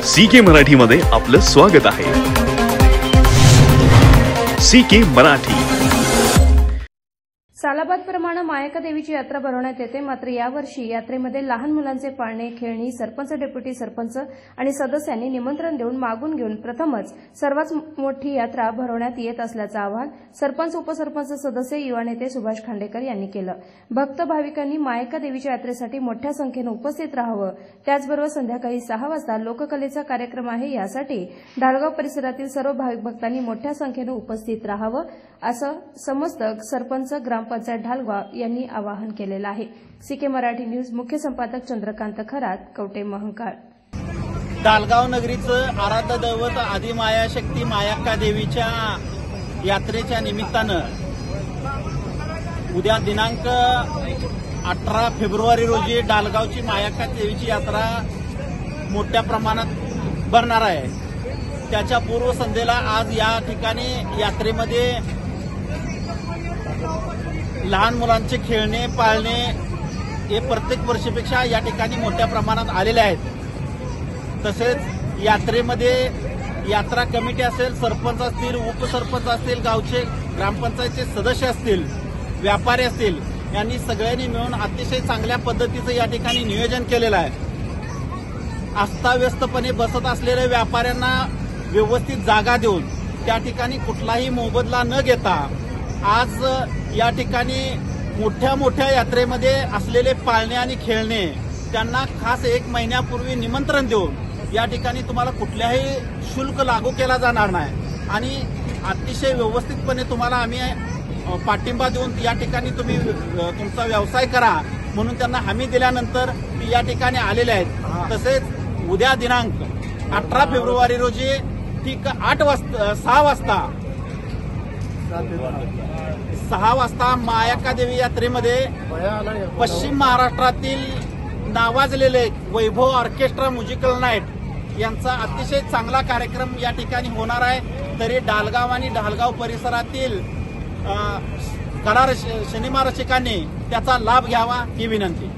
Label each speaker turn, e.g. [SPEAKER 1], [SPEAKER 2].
[SPEAKER 1] CK मराठीमध्ये आपलं स्वागत आहे। CK मराठी।
[SPEAKER 2] सालाबादप्रमाणे मायका देवीची यात्रा भरवण्यात येते, मात्र यावर्षी यात्रेमध्ये लहान मुलांचे पाळणे, खेळणी सरपंच, डेप्युटी सरपंच आणि सदस्यांनी निमंत्रण देऊन मागून घेऊन प्रथमच सर्वात मोठी यात्रा भरवण्यात येत असल्याचं आवाहन सरपंच, उपसरपंच सदस्य, युवा नेते सुभाष खांडेकर यांनी केलं। भक्त भाविकांनी मायका देवीच्या यात्रेसाठी मोठ्या संख्येने उपस्थित राहावं, त्याचबरोबर संध्याकाळी 6 वाजता लोककलेचा कार्यक्रम आहे, यासाठी ढालगाव परिसरातील सर्व भाविक भक्तांनी मोठ्या संख्येने उपस्थित राहावं असं समस्त सरपंच, ग्रामपंचायत ढालगाव यांनी आवाहन केलेलं आहे। CK मराठी न्यूज मुख्य संपादक चंद्रकांत खरात, कवटे महंकाळ।
[SPEAKER 3] ढालगाव नगरीचं आराध्य दैवत आदिमाया शक्ती मायक्का देवीच्या यात्रेच्या निमित्तानं उद्या दिनांक 18 फेब्रुवारी रोजी ढालगावची मायक्का देवीची यात्रा मोठ्या प्रमाणात भरणार आहे। त्याच्या पूर्वसंध्येला आज या ठिकाणी यात्रेमध्ये लहान मुलांचे खेळणे, पाळणे हे प्रत्येक वर्षीपेक्षा या ठिकाणी मोठ्या प्रमाणात आलेले आहेत। तसेच यात्रेमध्ये यात्रा कमिटी असेल, सरपंच असतील, उपसरपंच असतील, गावचे ग्रामपंचायतचे सदस्य असतील, व्यापारी असतील, यांनी सगळ्यांनी मिळून अतिशय चांगल्या पद्धतीचं या ठिकाणी नियोजन केलेलं आहे। अस्ताव्यस्तपणे बसत असलेल्या व्यापाऱ्यांना व्यवस्थित जागा देऊन त्या ठिकाणी कुठलाही मोबदला न घेता आज या ठिकाणी मोठ्या यात्रेमध्ये असलेले पाळणे आणि खेळणे त्यांना खास 1 महिन्यापूर्वी निमंत्रण देऊन या ठिकाणी तुम्हाला कुठल्याही शुल्क लागू केला जाणार नाही आणि अतिशय व्यवस्थितपणे तुम्हाला आम्ही पाठिंबा देऊन या ठिकाणी तुम्ही तुमचा व्यवसाय करा म्हणून त्यांना हमी दिल्यानंतर या ठिकाणी आलेले आहेत। तसेच उद्या दिनांक 18 फेब्रुवारी रोजी ठीक 6 वाजता मायक्का देवी यात्रेमध्ये पश्चिम महाराष्ट्रातील नावाजलेले वैभव ऑर्केस्ट्रा म्युझिकल नाईट यांचा अतिशय चांगला कार्यक्रम या ठिकाणी होणार आहे। तरी ढालगाव आणि ढालगाव परिसरातील कला सिनेमा रसिकांनी त्याचा लाभ घ्यावा ही विनंती।